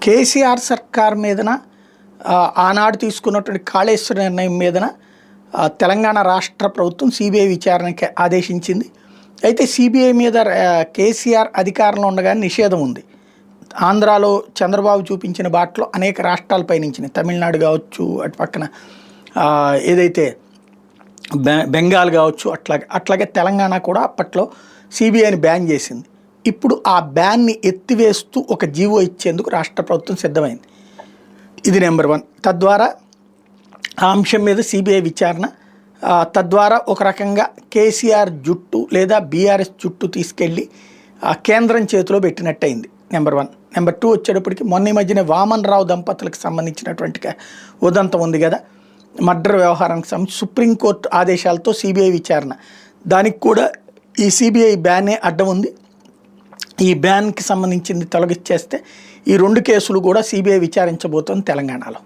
కేసీఆర్ సర్కార్ మీదన ఆనాడు తీసుకున్నటువంటి కాళేశ్వర నిర్ణయం మీదన తెలంగాణ రాష్ట్ర ప్రభుత్వం సిబిఐ విచారణకి ఆదేశించింది. అయితే సిబిఐ మీద కేసీఆర్ అధికారంలో ఉండగానే నిషేధం ఉంది. ఆంధ్రాలో చంద్రబాబు చూపించిన బాటలో అనేక రాష్ట్రాలు పయనించినాయి. తమిళనాడు కావచ్చు, అటు పక్కన ఏదైతే బెంగాల్ కావచ్చు, అట్లాగే తెలంగాణ కూడా అప్పట్లో సిబిఐని బ్యాన్ చేసింది. ఇప్పుడు ఆ బ్యాన్ని ఎత్తివేస్తూ ఒక జీవో ఇచ్చేందుకు రాష్ట్ర ప్రభుత్వం సిద్ధమైంది. ఇది నెంబర్ 1. తద్వారా ఆ అంశం మీద సిబిఐ విచారణ, తద్వారా ఒక రకంగా కేసీఆర్ జుట్టు లేదా బీఆర్ఎస్ జుట్టు తీసుకెళ్ళి కేంద్రం చేతిలో పెట్టినట్టయింది. నెంబర్ 1. నెంబర్ 2 వచ్చేటప్పటికి మొన్న ఈ మధ్యనే వామన్ రావు దంపతులకు సంబంధించినటువంటి ఉదంతం ఉంది కదా, మర్డర్ వ్యవహారానికి సంబంధించి సుప్రీంకోర్టు ఆదేశాలతో సిబిఐ విచారణ. దానికి కూడా ఈ సిబిఐ బ్యానే అడ్డం ఉంది. ఈ బ్యాన్కి సంబంధించింది తొలగిచ్చేస్తే ఈ 2 కేసులు కూడా సిబిఐ విచారించబోతోంది తెలంగాణలో.